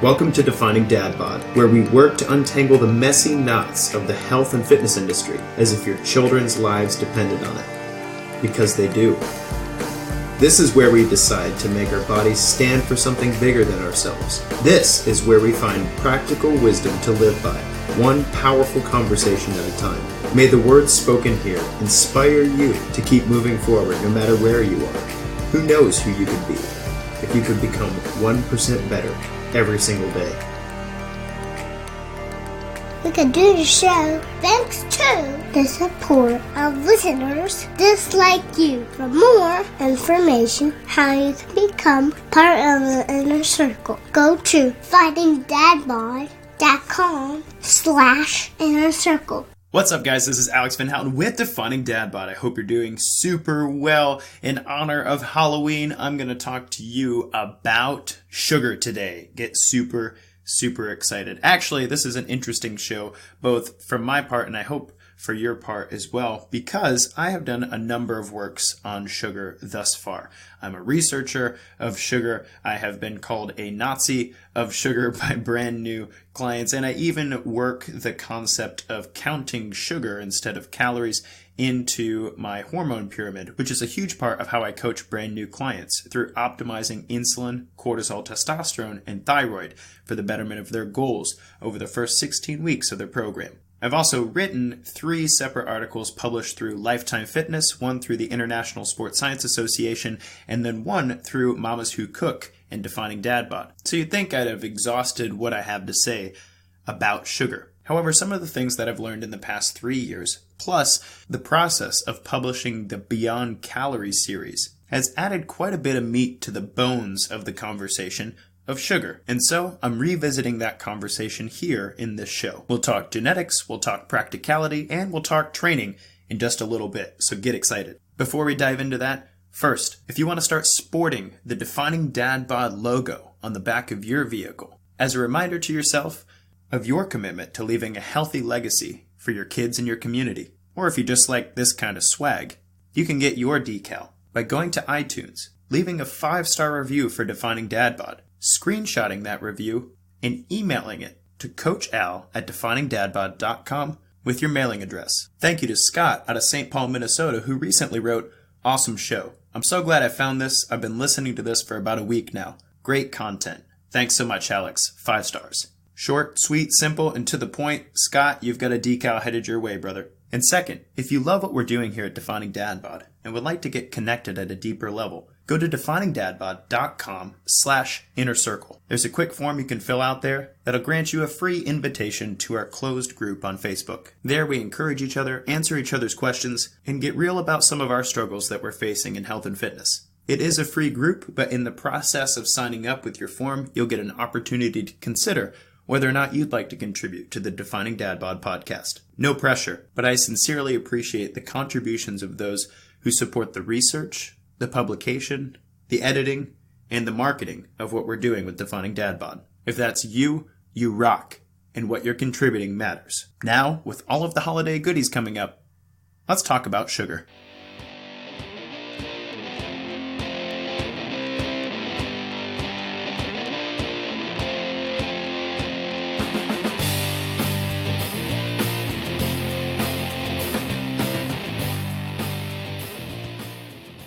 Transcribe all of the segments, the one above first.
Welcome to Defining Dad Bod, where we work to untangle the messy knots of the health and fitness industry as if your children's lives depended on it. Because they do. This is where we decide to make our bodies stand for something bigger than ourselves. This is where we find practical wisdom to live by, one powerful conversation at a time. May the words spoken here inspire you to keep moving forward no matter where you are. Who knows who you could be if you could become 1% better every single day. We can do the show thanks to the support of listeners just like you. For more information how you can become part of the inner circle, go to findingdadbod.com/inner circle. What's up, guys? This is Alex Van Houten with Defining Dad Bod. I hope you're doing super well. In honor of Halloween, I'm going to talk to you about sugar today. Get super excited. Actually, this is an interesting show, both from my part and I hope for your part as well, because I have done a number of works on sugar thus far. I'm a researcher of sugar. I have been called a Nazi of sugar by brand new clients, and I even work the concept of counting sugar instead of calories into my hormone pyramid, which is a huge part of how I coach brand new clients through optimizing insulin, cortisol, testosterone, and thyroid for the betterment of their goals over the first 16 weeks of their program. I've also written 3 separate articles published through Lifetime Fitness, one through the International Sports Science Association, and then one through Mamas Who Cook and Defining Dad Bod. So you'd think I'd have exhausted what I have to say about sugar. However, some of the things that I've learned in the past 3 years, plus the process of publishing the Beyond Calories series, has added quite a bit of meat to the bones of the conversation of sugar. And so I'm revisiting that conversation here in this show. We'll talk genetics, we'll talk practicality, and we'll talk training in just a little bit. So get excited. Before we dive into that, first, if you want to start sporting the Defining Dad Bod logo on the back of your vehicle, as a reminder to yourself of your commitment to leaving a healthy legacy for your kids and your community, or if you just like this kind of swag, you can get your decal by going to iTunes, leaving a 5-star review for Defining Dad Bod, screenshotting that review, and emailing it to coachal@definingdadbod.com with your mailing address. Thank you to Scott out of St. Paul, Minnesota, who recently wrote, "Awesome show. I'm so glad I found this. I've been listening to this for about a week now. Great content. Thanks so much, Alex. 5 stars. Short, sweet, simple, and to the point. Scott, you've got a decal headed your way, brother." And second, if you love what we're doing here at Defining Dad Bod and would like to get connected at a deeper level, go to definingdadbod.com/inner circle. There's a quick form you can fill out there that'll grant you a free invitation to our closed group on Facebook. There we encourage each other, answer each other's questions, and get real about some of our struggles that we're facing in health and fitness. It is a free group, but in the process of signing up with your form, you'll get an opportunity to consider whether or not you'd like to contribute to the Defining Dad Bod podcast. No pressure, but I sincerely appreciate the contributions of those who support the research, the publication, the editing, and the marketing of what we're doing with Defining Dad Bod. If that's you, you rock, and what you're contributing matters. Now, with all of the holiday goodies coming up, let's talk about sugar.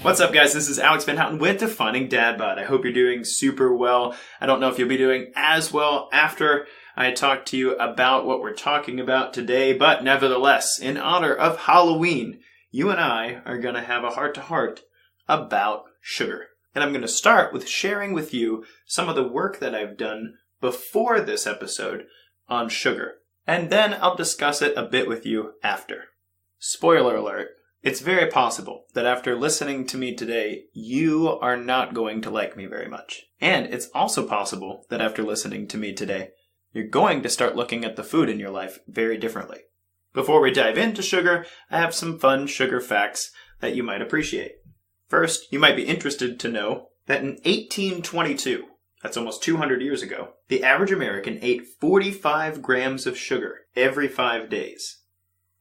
What's up, guys? This is Alex Van Houten with Defining Dad Bod. I hope you're doing super well. I don't know if you'll be doing as well after I talk to you about what we're talking about today, but nevertheless, in honor of Halloween, you and I are going to have a heart-to-heart about sugar. And I'm going to start with sharing with you some of the work that I've done before this episode on sugar. And then I'll discuss it a bit with you after. Spoiler alert. It's very possible that after listening to me today, you are not going to like me very much. And it's also possible that after listening to me today, you're going to start looking at the food in your life very differently. Before we dive into sugar, I have some fun sugar facts that you might appreciate. First, you might be interested to know that in 1822, that's almost 200 years ago, the average American ate 45 grams of sugar every 5 days.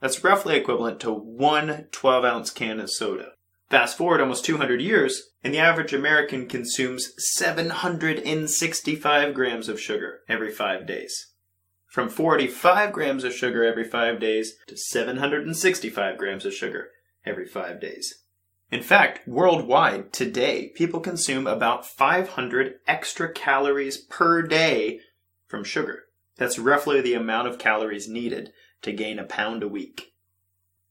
That's roughly equivalent to one 12-ounce can of soda. Fast forward almost 200 years, and the average American consumes 765 grams of sugar every 5 days. From 45 grams of sugar every 5 days to 765 grams of sugar every 5 days. In fact, worldwide, today, people consume about 500 extra calories per day from sugar. That's roughly the amount of calories needed to gain a pound a week.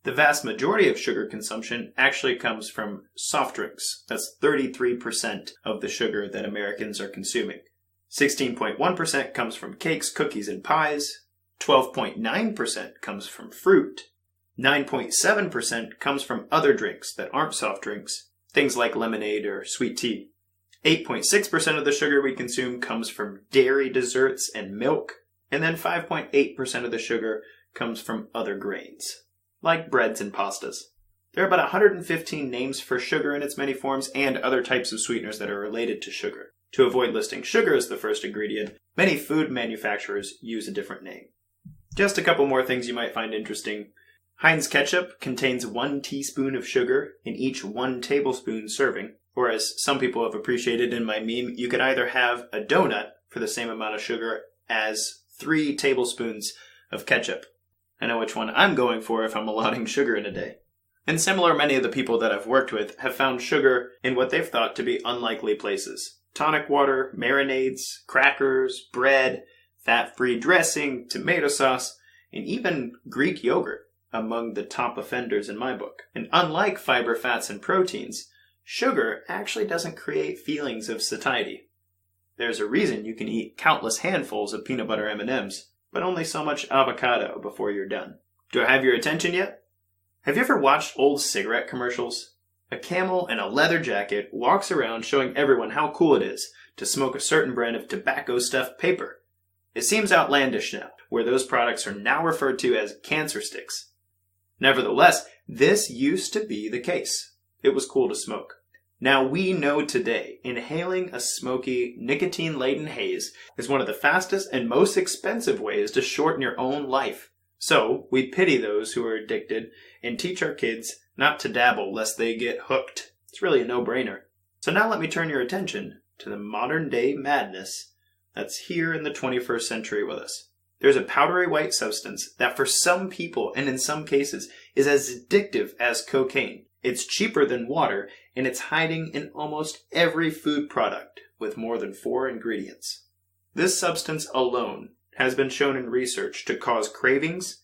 The vast majority of sugar consumption actually comes from soft drinks. That's 33% of the sugar that Americans are consuming. 16.1% comes from cakes, cookies, and pies. 12.9% comes from fruit. 9.7% comes from other drinks that aren't soft drinks, things like lemonade or sweet tea. 8.6% of the sugar we consume comes from dairy desserts and milk, and then 5.8% of the sugar comes from other grains, like breads and pastas. There are about 115 names for sugar in its many forms and other types of sweeteners that are related to sugar. To avoid listing sugar as the first ingredient, many food manufacturers use a different name. Just a couple more things you might find interesting. Heinz ketchup contains 1 teaspoon of sugar in each 1 tablespoon serving, or as some people have appreciated in my meme, you could either have a donut for the same amount of sugar as 3 tablespoons of ketchup. I know which one I'm going for if I'm allotting sugar in a day. And similar, many of the people that I've worked with have found sugar in what they've thought to be unlikely places. Tonic water, marinades, crackers, bread, fat-free dressing, tomato sauce, and even Greek yogurt among the top offenders in my book. And unlike fiber, fats, and proteins, sugar actually doesn't create feelings of satiety. There's a reason you can eat countless handfuls of peanut butter M&Ms, but only so much avocado before you're done. Do I have your attention yet? Have you ever watched old cigarette commercials? A camel in a leather jacket walks around showing everyone how cool it is to smoke a certain brand of tobacco-stuffed paper. It seems outlandish now, where those products are now referred to as cancer sticks. Nevertheless, this used to be the case. It was cool to smoke. Now we know today, inhaling a smoky, nicotine-laden haze is one of the fastest and most expensive ways to shorten your own life. So, we pity those who are addicted and teach our kids not to dabble lest they get hooked. It's really a no-brainer. So now let me turn your attention to the modern-day madness that's here in the 21st century with us. There's a powdery white substance that for some people, and in some cases, is as addictive as cocaine. It's cheaper than water, and it's hiding in almost every food product with more than 4 ingredients. This substance alone has been shown in research to cause cravings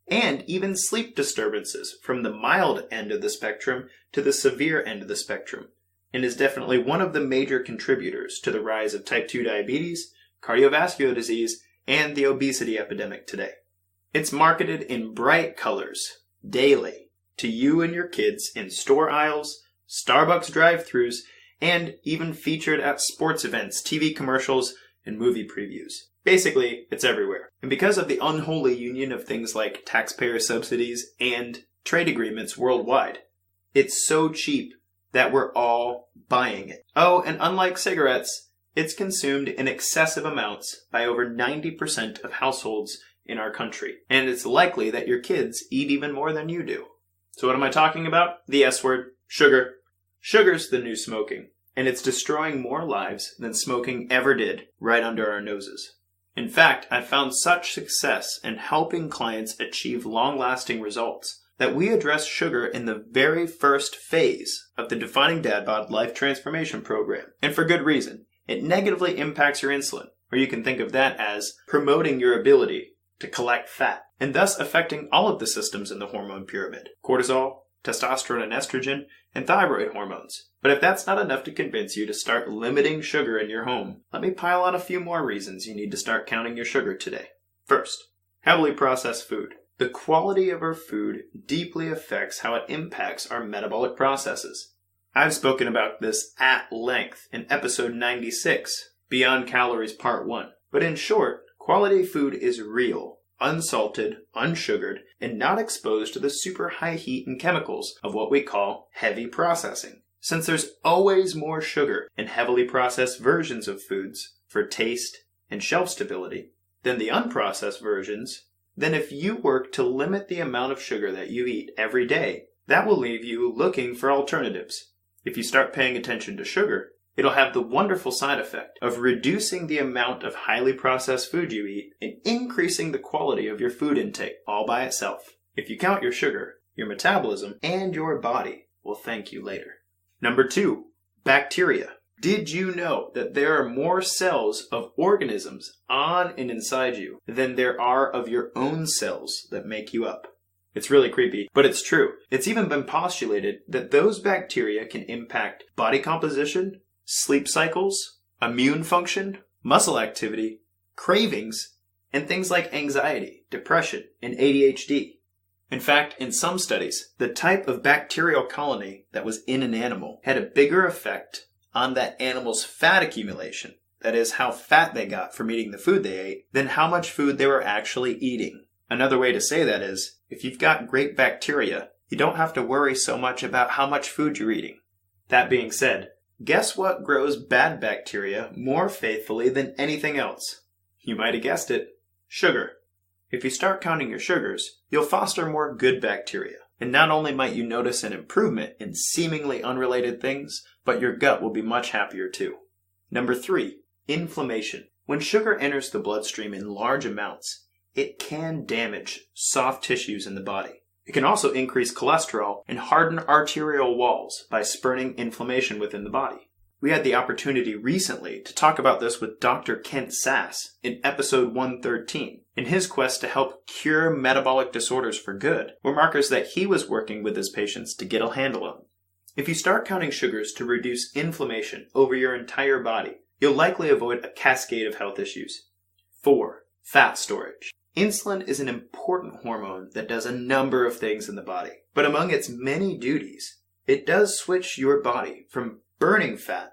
and even sleep disturbances from the mild end of the spectrum to the severe end of the spectrum, and is definitely one of the major contributors to the rise of type 2 diabetes, cardiovascular disease, and the obesity epidemic today. It's marketed in bright colors daily to you and your kids in store aisles, Starbucks drive-thrus, and even featured at sports events, TV commercials, and movie previews. Basically, it's everywhere. And because of the unholy union of things like taxpayer subsidies and trade agreements worldwide, it's so cheap that we're all buying it. Oh, and unlike cigarettes, it's consumed in excessive amounts by over 90% of households in our country. And it's likely that your kids eat even more than you do. So what am I talking about? The S word, sugar. Sugar's the new smoking, and it's destroying more lives than smoking ever did right under our noses. In fact, I've found such success in helping clients achieve long-lasting results that we address sugar in the very first phase of the Defining Dad Bod Life Transformation Program. And for good reason. It negatively impacts your insulin, or you can think of that as promoting your ability to collect fat, and thus affecting all of the systems in the hormone pyramid: cortisol, testosterone and estrogen, and thyroid hormones. But if that's not enough to convince you to start limiting sugar in your home, let me pile on a few more reasons you need to start counting your sugar today. First, heavily processed food. The quality of our food deeply affects how it impacts our metabolic processes. I've spoken about this at length in episode 96, Beyond Calories Part 1. But in short, quality food is real, unsalted, unsugared, and not exposed to the super high heat and chemicals of what we call heavy processing. Since there's always more sugar in heavily processed versions of foods for taste and shelf stability than the unprocessed versions, then if you work to limit the amount of sugar that you eat every day, That will leave you looking for alternatives. If you start paying attention to sugar, it'll have the wonderful side effect of reducing the amount of highly processed food you eat and increasing the quality of your food intake all by itself. If you count your sugar, your metabolism and your body will thank you later. Number 2, bacteria. Did you know that there are more cells of organisms on and inside you than there are of your own cells that make you up? It's really creepy, but it's true. It's even been postulated that those bacteria can impact body composition, sleep cycles, immune function, muscle activity, cravings, and things like anxiety, depression, and ADHD. In fact, in some studies, the type of bacterial colony that was in an animal had a bigger effect on that animal's fat accumulation, that is, how fat they got from eating the food they ate, than how much food they were actually eating. Another way to say that is, if you've got great bacteria, you don't have to worry so much about how much food you're eating. That being said, guess what grows bad bacteria more faithfully than anything else? You might have guessed it, sugar. If you start counting your sugars, you'll foster more good bacteria. And not only might you notice an improvement in seemingly unrelated things, but your gut will be much happier too. Number 3, inflammation. When sugar enters the bloodstream in large amounts, it can damage soft tissues in the body. It can also increase cholesterol and harden arterial walls by spurring inflammation within the body. We had the opportunity recently to talk about this with Dr. Kent Sass in episode 113. In his quest to help cure metabolic disorders for good, were markers that he was working with his patients to get a handle on. If you start counting sugars to reduce inflammation over your entire body, you'll likely avoid a cascade of health issues. 4, fat storage. Insulin is an important hormone that does a number of things in the body, but among its many duties, it does switch your body from burning fat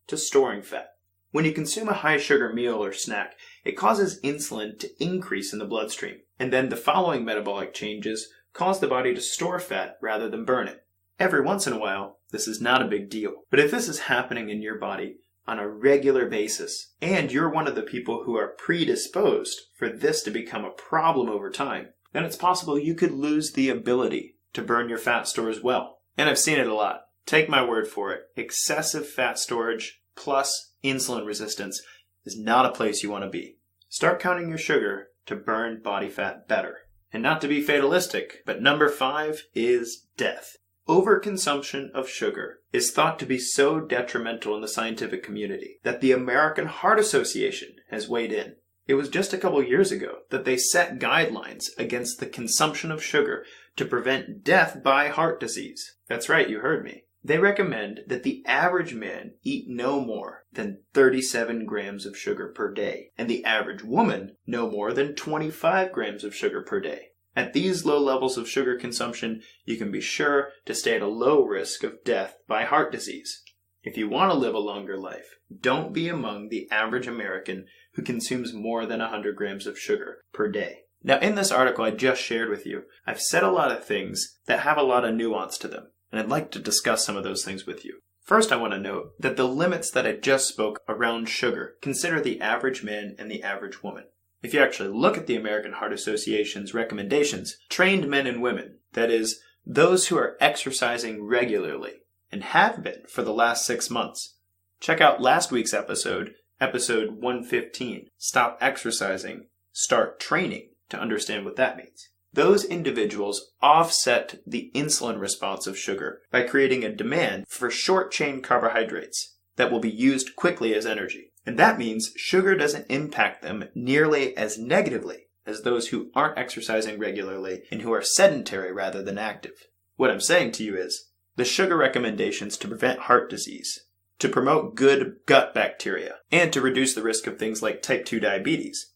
to storing fat. When you consume a high sugar meal or snack, it causes insulin to increase in the bloodstream, and then the following metabolic changes cause the body to store fat rather than burn it. Every once in a while, this is not a big deal, but if this is happening in your body on a regular basis, and you're one of the people who are predisposed for this to become a problem over time, then it's possible you could lose the ability to burn your fat stores well. And I've seen it a lot. Take my word for it. Excessive fat storage plus insulin resistance is not a place you want to be. Start counting your sugar to burn body fat better. And not to be fatalistic, but number 5 is death. Overconsumption of sugar is thought to be so detrimental in the scientific community that the American Heart Association has weighed in. It was just a couple years ago that they set guidelines against the consumption of sugar to prevent death by heart disease. That's right, you heard me. They recommend that the average man eat no more than 37 grams of sugar per day, and the average woman no more than 25 grams of sugar per day. At these low levels of sugar consumption, you can be sure to stay at a low risk of death by heart disease. If you want to live a longer life, don't be among the average American who consumes more than 100 grams of sugar per day. Now, in this article I just shared with you, I've said a lot of things that have a lot of nuance to them, and I'd like to discuss some of those things with you. First, I want to note that the limits that I just spoke around sugar consider the average man and the average woman. If you actually look at the American Heart Association's recommendations, trained men and women, that is, those who are exercising regularly and have been for the last 6 months, check out last week's episode 115, Stop Exercising, Start Training, to understand what that means. Those individuals offset the insulin response of sugar by creating a demand for short-chain carbohydrates that will be used quickly as energy. And that means sugar doesn't impact them nearly as negatively as those who aren't exercising regularly and who are sedentary rather than active. What I'm saying to you is, the sugar recommendations to prevent heart disease, to promote good gut bacteria, and to reduce the risk of things like type 2 diabetes,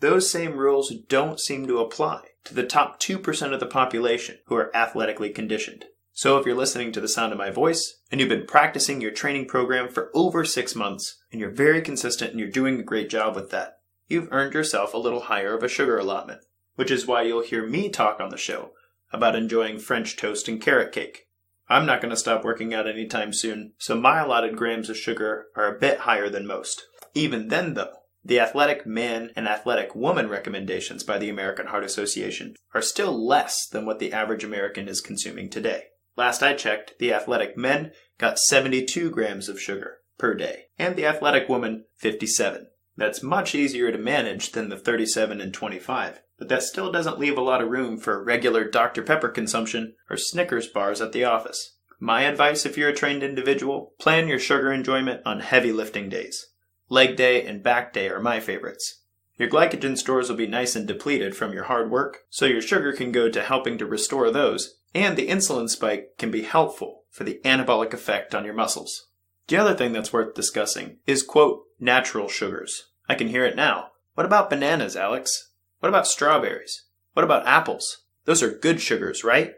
those same rules don't seem to apply to the top 2% of the population who are athletically conditioned. So if you're listening to the sound of my voice, and you've been practicing your training program for over 6 months, and you're very consistent and you're doing a great job with that, you've earned yourself a little higher of a sugar allotment, which is why you'll hear me talk on the show about enjoying French toast and carrot cake. I'm not going to stop working out anytime soon, so my allotted grams of sugar are a bit higher than most. Even then though, The athletic man and athletic woman recommendations by the American Heart Association are still less than what the average American is consuming today. Last I checked, the athletic men got 72 grams of sugar per day, and the athletic woman 57. That's much easier to manage than the 37 and 25, but that still doesn't leave a lot of room for regular Dr. Pepper consumption or Snickers bars at the office. My advice if you're a trained individual, plan your sugar enjoyment on heavy lifting days. Leg day and back day are my favorites. Your glycogen stores will be nice and depleted from your hard work, so your sugar can go to helping to restore those, and the insulin spike can be helpful for the anabolic effect on your muscles. The other thing that's worth discussing is, quote, natural sugars. I can hear it now. What about bananas, Alex? What about strawberries? What about apples? Those are good sugars, right?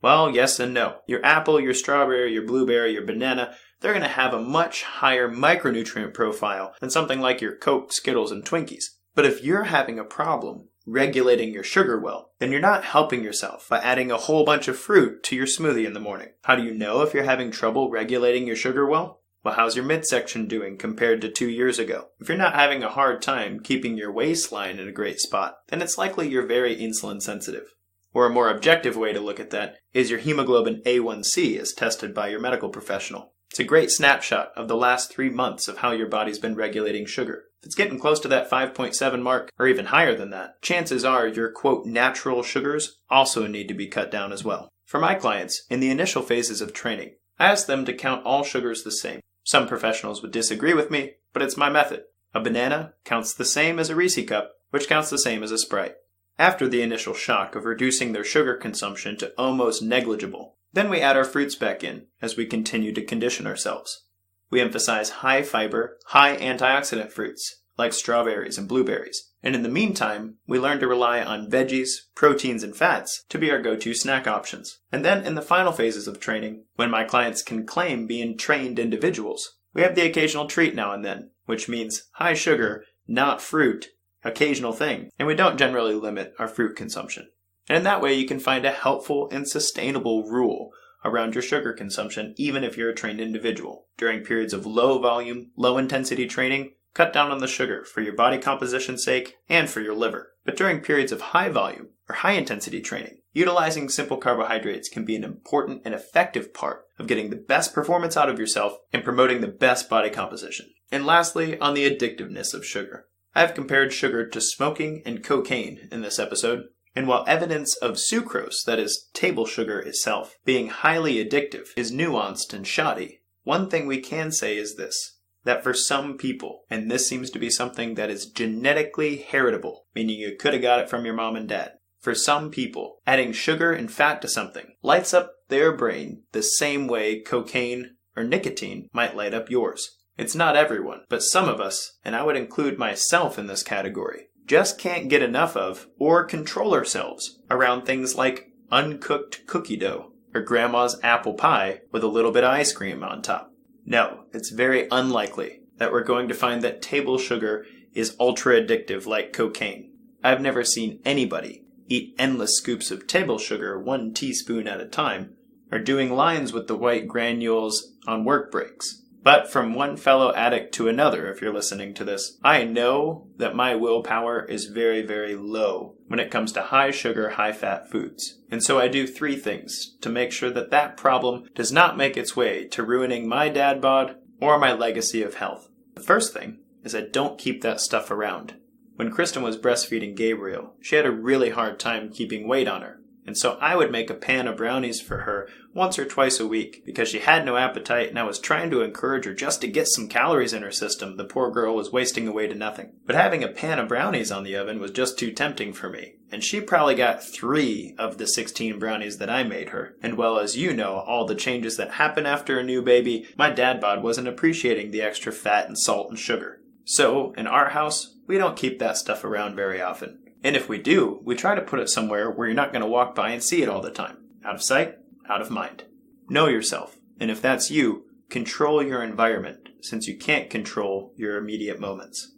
Well, yes and no. Your apple, your strawberry, your blueberry, your banana, they're going to have a much higher micronutrient profile than something like your Coke, Skittles, and Twinkies. But if you're having a problem regulating your sugar well, then you're not helping yourself by adding a whole bunch of fruit to your smoothie in the morning. How do you know if you're having trouble regulating your sugar well? Well, how's your midsection doing compared to 2 years ago? If you're not having a hard time keeping your waistline in a great spot, then it's likely you're very insulin sensitive. Or a more objective way to look at that is your hemoglobin A1C as tested by your medical professional. It's a great snapshot of the last 3 months of how your body's been regulating sugar. If it's getting close to that 5.7 mark, or even higher than that, chances are your, quote, natural sugars also need to be cut down as well. For my clients, in the initial phases of training, I ask them to count all sugars the same. Some professionals would disagree with me, but it's my method. A banana counts the same as a Reese cup, which counts the same as a Sprite. After the initial shock of reducing their sugar consumption to almost negligible, then we add our fruits back in as we continue to condition ourselves. We emphasize high fiber, high antioxidant fruits, like strawberries and blueberries. And in the meantime, we learn to rely on veggies, proteins, and fats to be our go-to snack options. And then in the final phases of training, when my clients can claim being trained individuals, we have the occasional treat now and then, which means high sugar, not fruit, occasional thing, and we don't generally limit our fruit consumption. And in that way, you can find a helpful and sustainable rule around your sugar consumption, even if you're a trained individual. During periods of low volume, low intensity training, cut down on the sugar for your body composition's sake and for your liver. But during periods of high volume or high intensity training, utilizing simple carbohydrates can be an important and effective part of getting the best performance out of yourself and promoting the best body composition. And lastly, on the addictiveness of sugar. I have compared sugar to smoking and cocaine in this episode. And while evidence of sucrose, that is, table sugar itself, being highly addictive is nuanced and shoddy, one thing we can say is this, that for some people, and this seems to be something that is genetically heritable, meaning you could have got it from your mom and dad, for some people, adding sugar and fat to something lights up their brain the same way cocaine or nicotine might light up yours. It's not everyone, but some of us, and I would include myself in this category, just can't get enough of or control ourselves around things like uncooked cookie dough or grandma's apple pie with a little bit of ice cream on top. No, it's very unlikely that we're going to find that table sugar is ultra addictive like cocaine. I've never seen anybody eat endless scoops of table sugar 1 teaspoon at a time or doing lines with the white granules on work breaks. But from one fellow addict to another, if you're listening to this, I know that my willpower is very, very low when it comes to high sugar, high fat foods. And so I do 3 things to make sure that that problem does not make its way to ruining my dad bod or my legacy of health. The first thing is I don't keep that stuff around. When Kristen was breastfeeding Gabriel, she had a really hard time keeping weight on her. And so I would make a pan of brownies for her once or twice a week because she had no appetite and I was trying to encourage her just to get some calories in her system. The poor girl was wasting away to nothing. But having a pan of brownies on the oven was just too tempting for me. And she probably got 3 of the 16 brownies that I made her. And well, as you know, all the changes that happen after a new baby, my dad bod wasn't appreciating the extra fat and salt and sugar. So, in our house, we don't keep that stuff around very often. And if we do, we try to put it somewhere where you're not going to walk by and see it all the time. Out of sight, out of mind. Know yourself. And if that's you, control your environment, since you can't control your immediate moments.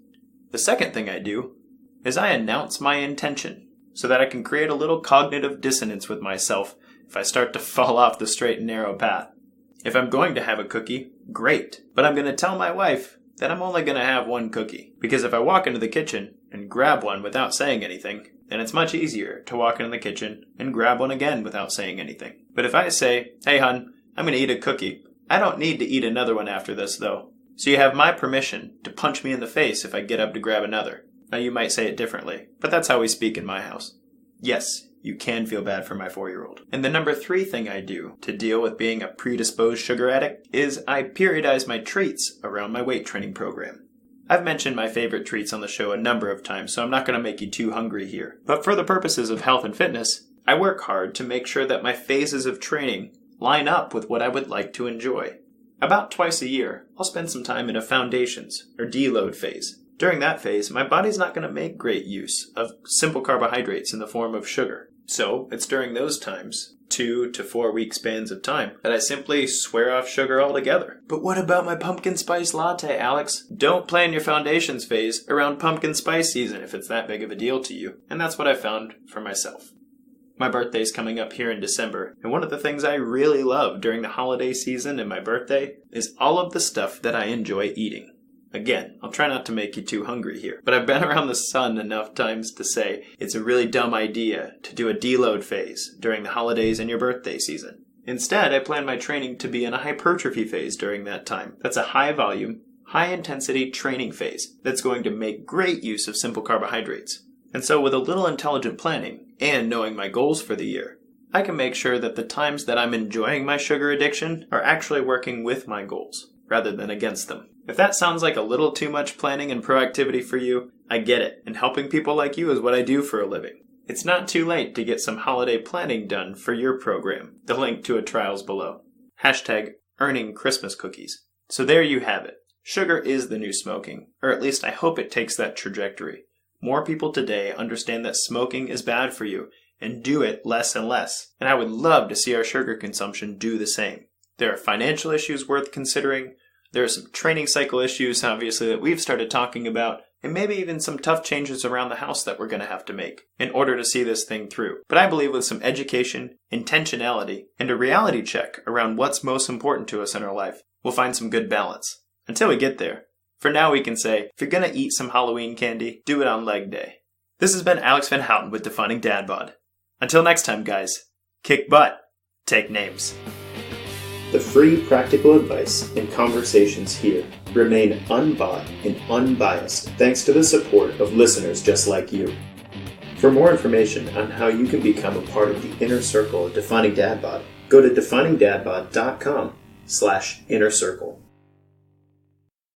The second thing I do is I announce my intention so that I can create a little cognitive dissonance with myself if I start to fall off the straight and narrow path. If I'm going to have a cookie, great. But I'm going to tell my wife then I'm only going to have one cookie. Because if I walk into the kitchen and grab one without saying anything, then it's much easier to walk into the kitchen and grab one again without saying anything. But if I say, hey hun, I'm going to eat a cookie, I don't need to eat another one after this though. So you have my permission to punch me in the face if I get up to grab another. Now you might say it differently, but that's how we speak in my house. Yes, you can feel bad for my 4-year-old. And the number 3 thing I do to deal with being a predisposed sugar addict is I periodize my treats around my weight training program. I've mentioned my favorite treats on the show a number of times, so I'm not going to make you too hungry here. But for the purposes of health and fitness, I work hard to make sure that my phases of training line up with what I would like to enjoy. About twice a year, I'll spend some time in a foundations or deload phase. During that phase, my body's not going to make great use of simple carbohydrates in the form of sugar. So it's during those times, 2 to 4 week spans of time, that I simply swear off sugar altogether. But what about my pumpkin spice latte, Alex? Don't plan your foundations phase around pumpkin spice season if it's that big of a deal to you. And that's what I found for myself. My birthday's coming up here in December, and one of the things I really love during the holiday season and my birthday is all of the stuff that I enjoy eating. Again, I'll try not to make you too hungry here, but I've been around the sun enough times to say it's a really dumb idea to do a deload phase during the holidays and your birthday season. Instead, I plan my training to be in a hypertrophy phase during that time. That's a high volume, high intensity training phase that's going to make great use of simple carbohydrates. And so with a little intelligent planning and knowing my goals for the year, I can make sure that the times that I'm enjoying my sugar addiction are actually working with my goals rather than against them. If that sounds like a little too much planning and proactivity for you, I get it, and helping people like you is what I do for a living. It's not too late to get some holiday planning done for your program. The link to a trial's below. #earning Christmas cookies. So there you have it. Sugar is the new smoking, or at least I hope it takes that trajectory. More people today understand that smoking is bad for you and do it less and less, and I would love to see our sugar consumption do the same. There are financial issues worth considering. There are some training cycle issues, obviously, that we've started talking about, and maybe even some tough changes around the house that we're going to have to make in order to see this thing through. But I believe with some education, intentionality, and a reality check around what's most important to us in our life, we'll find some good balance. Until we get there, for now we can say, if you're going to eat some Halloween candy, do it on leg day. This has been Alex Van Houten with Defining Dad Bod. Until next time, guys, kick butt, take names. The free practical advice and conversations here remain unbought and unbiased thanks to the support of listeners just like you. For more information on how you can become a part of the inner circle of Defining Dad Bod, go to definingdadbod.com/inner circle.